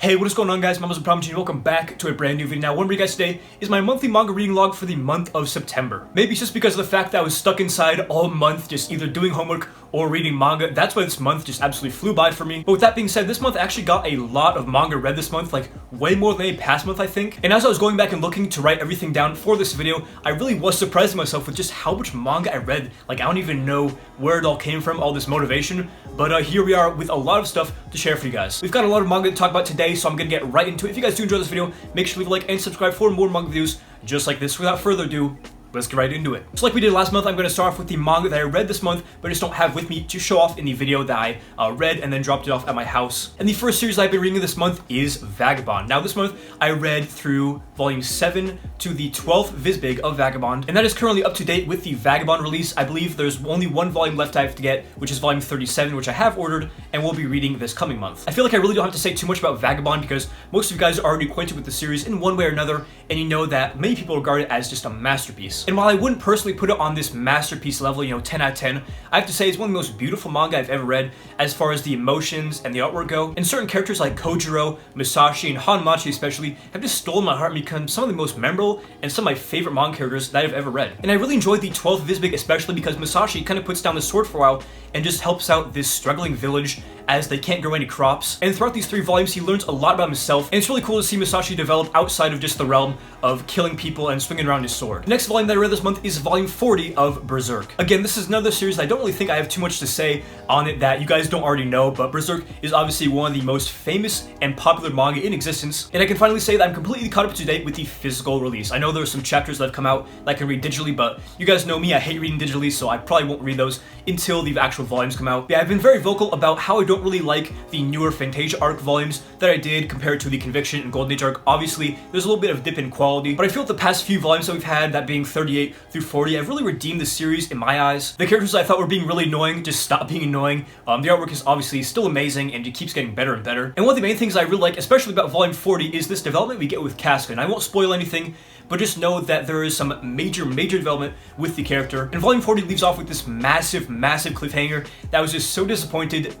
Hey, what is going on, guys? My name is ThePromG and welcome back to a brand new video. Now, what I'm bringing you guys today is my monthly manga reading log for the month of September. Maybe it's just because of the fact that I was stuck inside all month, just either doing homework or reading manga. That's why this month just absolutely flew by for me. But with that being said, this month I actually got a lot of manga read this month, like way more than any past month, I think. And as I was going back and looking to write everything down for this video, I really was surprising myself with just how much manga I read. Like, I don't even know where it all came from, all this motivation. But here we are with a lot of stuff to share for you guys. We've got a lot of manga to talk about today, so I'm gonna get right into it. If you guys do enjoy this video, make sure to leave a like and subscribe for more manga videos just like this. Without further ado, let's get right into it. So like we did last month, I'm going to start off with the manga that I read this month, but I just don't have with me to show off in the video that I read and then dropped it off at my house. And the first series I've been reading this month is Vagabond. Now this month, I read through volume 7 to the 12th Visbig of Vagabond, and that is currently up to date with the Vagabond release. I believe there's only one volume left I have to get, which is volume 37, which I have ordered and will be reading this coming month. I feel like I really don't have to say too much about Vagabond because most of you guys are already acquainted with the series in one way or another, and you know that many people regard it as just a masterpiece. And while I wouldn't personally put it on this masterpiece level, 10 out of 10, I have to say it's one of the most beautiful manga I've ever read as far as the emotions and the artwork go. And certain characters like Kojiro, Musashi, and Hanmachi especially have just stolen my heart and become some of the most memorable and some of my favorite manga characters that I've ever read. And I really enjoyed the 12th Visbig especially because Musashi kind of puts down the sword for a while and just helps out this struggling village as they can't grow any crops. And throughout these 3 volumes, he learns a lot about himself, and it's really cool to see Musashi develop outside of just the realm of killing people and swinging around his sword. The next volume that I read this month is volume 40 of Berserk. Again, this is another series I don't really think I have too much to say on it that you guys don't already know, but Berserk is obviously one of the most famous and popular manga in existence, and I can finally say that I'm completely caught up to date with the physical release. I know there are some chapters that have come out that I can read digitally, but you guys know me, I hate reading digitally, so I probably won't read those until the actual volumes come out. Yeah, I've been very vocal about how I don't really like the newer Fantasia arc volumes that I did compared to the Conviction and Golden Age arc. Obviously, there's a little bit of dip in quality, but I feel the past few volumes that we've had, that being 38 through 40, I've really redeemed the series in my eyes. The characters I thought were being really annoying just stopped being annoying. The artwork is obviously still amazing and it keeps getting better and better. And one of the main things I really like, especially about volume 40, is this development we get with Casca. And I won't spoil anything, but just know that there is some major development with the character. And volume 40 leaves off with this massive cliffhanger that I was just so disappointed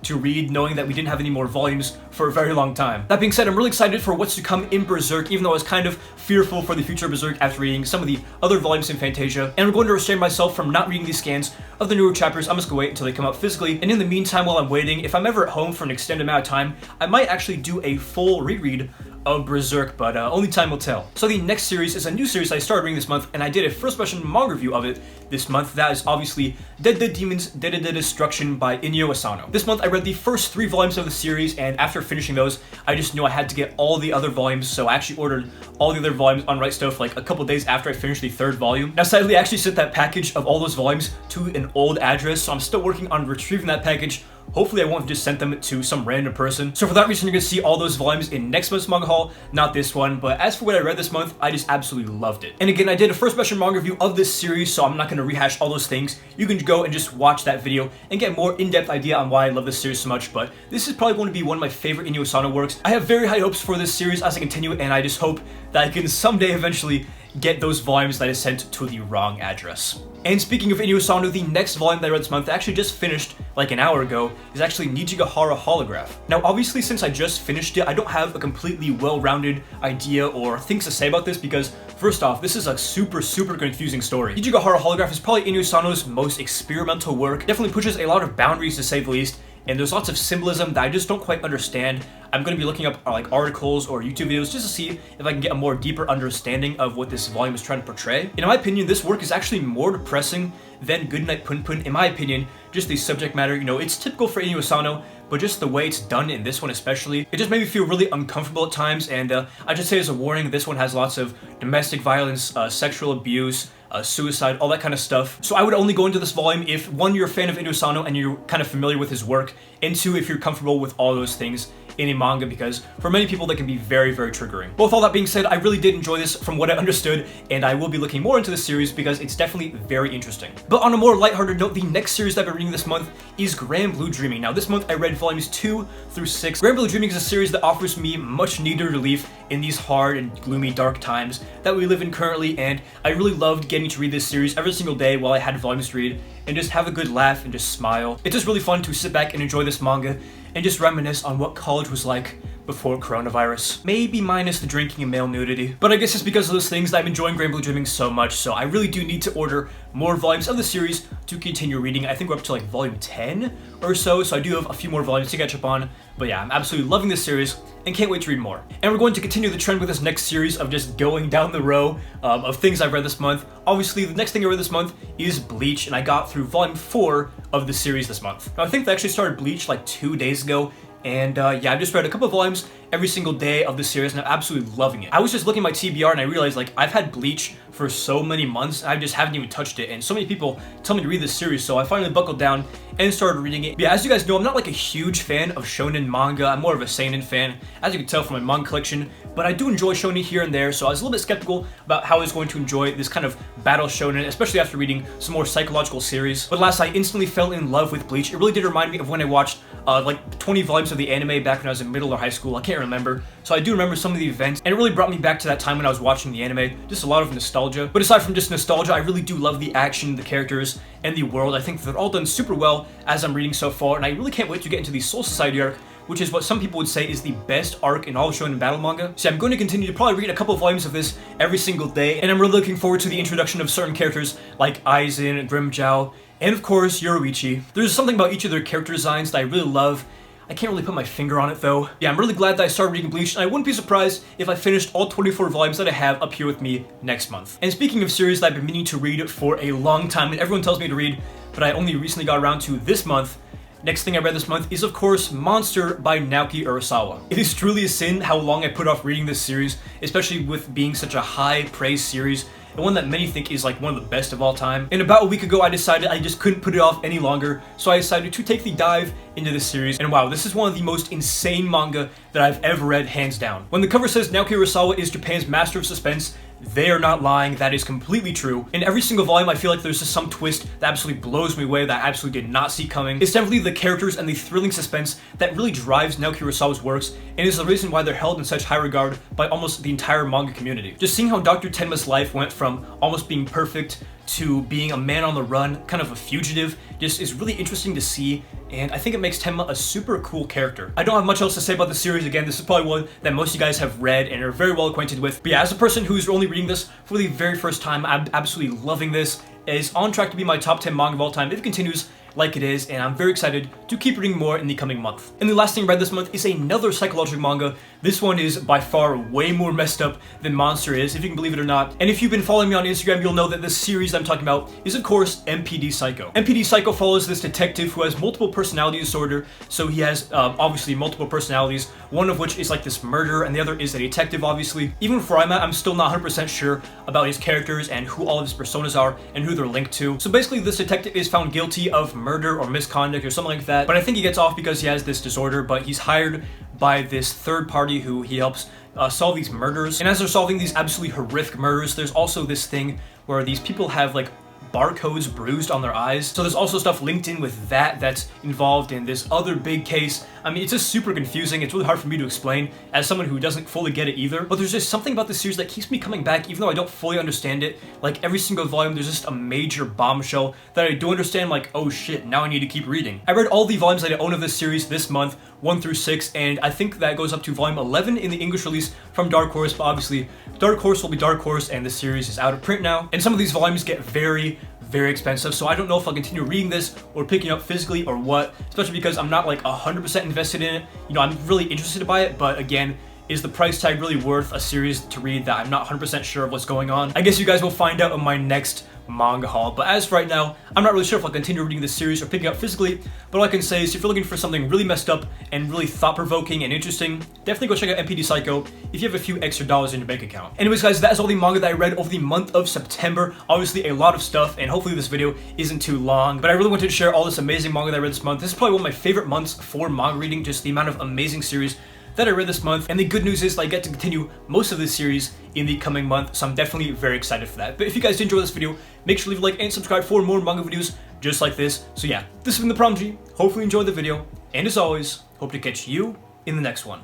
to read, knowing that we didn't have any more volumes for a very long time. That being said, I'm really excited for what's to come in Berserk, even though I was kind of fearful for the future of Berserk after reading some of the other volumes in Fantasia. And I'm going to restrain myself from not reading these scans of the newer chapters. I'm just gonna wait until they come out physically. And in the meantime, while I'm waiting, if I'm ever at home for an extended amount of time, I might actually do a full reread of Berserk, but only time will tell. So the next series is a new series I started reading this month, and I did a first impression manga review of it this month. That is obviously Dead Demons, Dead Destruction by Inyo Asano. This month I read the first 3 volumes of the series, and after finishing those, I just knew I had to get all the other volumes, so I actually ordered all the other volumes on Right Stuff like a couple days after I finished the 3rd volume. Now sadly, I actually sent that package of all those volumes to an old address, so I'm still working on retrieving that package. Hopefully I won't have just sent them to some random person. So for that reason, you're gonna see all those volumes in next month's manga haul, not this one. But as for what I read this month, I just absolutely loved it. And again, I did a first impression manga review of this series, so I'm not gonna rehash all those things. You can go and just watch that video and get a more in-depth idea on why I love this series so much. But this is probably going to be one of my favorite Inyo Asano works. I have very high hopes for this series as I continue, and I just hope that I can someday eventually get those volumes that I sent to the wrong address. And speaking of Inyo Asano, the next volume that I read this month, I actually just finished like an hour ago, is actually Nijigahara Holograph. Now obviously, since I just finished it, I don't have a completely well-rounded idea or things to say about this because first off, this is a super confusing story. Nijigahara Holograph is probably Inyo Asano's most experimental work, definitely pushes a lot of boundaries to say the least, and there's lots of symbolism that I just don't quite understand. I'm going to be looking up like articles or YouTube videos just to see if I can get a more deeper understanding of what this volume is trying to portray. And in my opinion, this work is actually more depressing than Goodnight Punpun. In my opinion, just the subject matter, it's typical for Inyo Asano, but just the way it's done in this one especially, it just made me feel really uncomfortable at times. And I just say as a warning, this one has lots of domestic violence, sexual abuse, suicide, all that kind of stuff. So I would only go into this volume if 1, you're a fan of Inyo Asano and you're kind of familiar with his work, and 2, if you're comfortable with all those things in a manga, because for many people that can be very triggering. But with all that being said, I really did enjoy this from what I understood, and I will be looking more into this series because it's definitely very interesting. But on a more lighthearted note, the next series that I've been reading this month is Grand Blue Dreaming. Now this month I read volumes 2 through 6. Grand Blue Dreaming is a series that offers me much needed relief in these hard and gloomy dark times that we live in currently, and I really loved getting to read this series every single day while I had volumes to read and just have a good laugh and just smile. It's just really fun to sit back and enjoy this manga and just reminisce on what college was like before coronavirus. Maybe minus the drinking and male nudity. But I guess it's because of those things that I'm enjoying Granblue Dreaming so much, so I really do need to order more volumes of the series to continue reading. I think we're up to like volume 10 or so I do have a few more volumes to catch up on. But yeah, I'm absolutely loving this series and can't wait to read more. And we're going to continue the trend with this next series of just going down the row of things I've read this month. Obviously, the next thing I read this month is Bleach, and I got through volume 4 of the series this month. Now, I think they actually started Bleach like 2 days ago, and yeah, I've just read a couple of volumes every single day of the series, and I'm absolutely loving it. I was just looking at my TBR, and I realized, like, I've had Bleach for so many months, I just haven't even touched it, and so many people tell me to read this series, so I finally buckled down and started reading it. But yeah, as you guys know, I'm not like a huge fan of shonen manga. I'm more of a seinen fan, as you can tell from my manga collection, but I do enjoy shonen here and there, so I was a little bit skeptical about how I was going to enjoy this kind of battle shonen, especially after reading some more psychological series. But last, I instantly fell in love with Bleach. It really did remind me of when I watched like 20 volumes of the anime back when I was in middle or high school. I can't remember. So I do remember some of the events, and it really brought me back to that time when I was watching the anime. Just a lot of nostalgia. But aside from just nostalgia, I really do love the action, the characters, and the world. I think they're all done super well as I'm reading so far, and I really can't wait to get into the Soul Society arc, which is what some people would say is the best arc in all of shonen battle manga. So I'm going to continue to probably read a couple of volumes of this every single day, and I'm really looking forward to the introduction of certain characters like Aizen, Grimmjow, and of course Yoruichi. There's something about each of their character designs that I really love. I can't really put my finger on it though. Yeah, I'm really glad that I started reading Bleach, and I wouldn't be surprised if I finished all 24 volumes that I have up here with me next month. And speaking of series that I've been meaning to read for a long time, and everyone tells me to read, but I only recently got around to this month, next thing I read this month is, of course, Monster by Naoki Urasawa. It is truly a sin how long I put off reading this series, especially with being such a high praise series, and one that many think is like one of the best of all time. And about a week ago, I decided I just couldn't put it off any longer, so I decided to take the dive into this series. And wow, this is one of the most insane manga that I've ever read, hands down. When the cover says Naoki Urasawa is Japan's master of suspense, they are not lying. That is completely true. In every single volume, I feel like there's just some twist that absolutely blows me away that I absolutely did not see coming. It's definitely the characters and the thrilling suspense that really drives Naoki Urasawa's works, and is the reason why they're held in such high regard by almost the entire manga community. Just seeing how Dr. Tenma's life went from almost being perfect to being a man on the run, kind of a fugitive, just is really interesting to see, and I think it makes Tenma a super cool character. I don't have much else to say about the series. Again, this is probably one that most of you guys have read and are very well acquainted with. But yeah, as a person who's only reading this for the very first time, I'm absolutely loving this. It is on track to be my top 10 manga of all time if it continues like it is, and I'm very excited to keep reading more in the coming month. And the last thing I read this month is another psychological manga. This one is by far way more messed up than Monster is, if you can believe it or not. And if you've been following me on Instagram, you'll know that this series I'm talking about is, of course, MpD Psycho. MpD Psycho follows this detective who has multiple personality disorder, so he has obviously multiple personalities, one of which is like this murderer, and the other is a detective, obviously. Even where I'm at, I'm still not 100% sure about his characters and who all of his personas are and who they're linked to. So basically, this detective is found guilty of murder or misconduct or something like that, but I think he gets off because he has this disorder, but he's hired by this third party who he helps solve these murders. And as they're solving these absolutely horrific murders, there's also this thing where these people have like barcodes bruised on their eyes. So there's also stuff linked in with that that's involved in this other big case. I mean, it's just super confusing. It's really hard for me to explain as someone who doesn't fully get it either. But there's just something about this series that keeps me coming back, even though I don't fully understand it. Like every single volume, there's just a major bombshell that I do understand, like, oh shit, now I need to keep reading. I read all the volumes that I own of this series this month, 1 through 6, and I think that goes up to volume 11 in the English release from Dark Horse, but obviously Dark Horse will be Dark Horse, and the series is out of print now. And some of these volumes get very expensive, so I don't know if I'll continue reading this or picking it up physically or what, especially because I'm not like 100% invested in it. You know, I'm really interested by it, but again, is the price tag really worth a series to read that I'm not 100% sure of what's going on? I guess you guys will find out in my next manga haul, but as of right now, I'm not really sure if I'll continue reading this series or picking it up physically, but all I can say is if you're looking for something really messed up and really thought-provoking and interesting, definitely go check out MpD Psycho if you have a few extra dollars in your bank account. Anyways guys, that is all the manga that I read over the month of September. Obviously a lot of stuff, and hopefully this video isn't too long, but I really wanted to share all this amazing manga that I read this month. This is probably one of my favorite months for manga reading, just the amount of amazing series that I read this month, and the good news is that I get to continue most of this series in the coming month, so I'm definitely very excited for that. But if you guys did enjoy this video, make sure to leave a like and subscribe for more manga videos just like this. So yeah, this has been ThePromG. Hopefully you enjoyed the video, and as always, hope to catch you in the next one.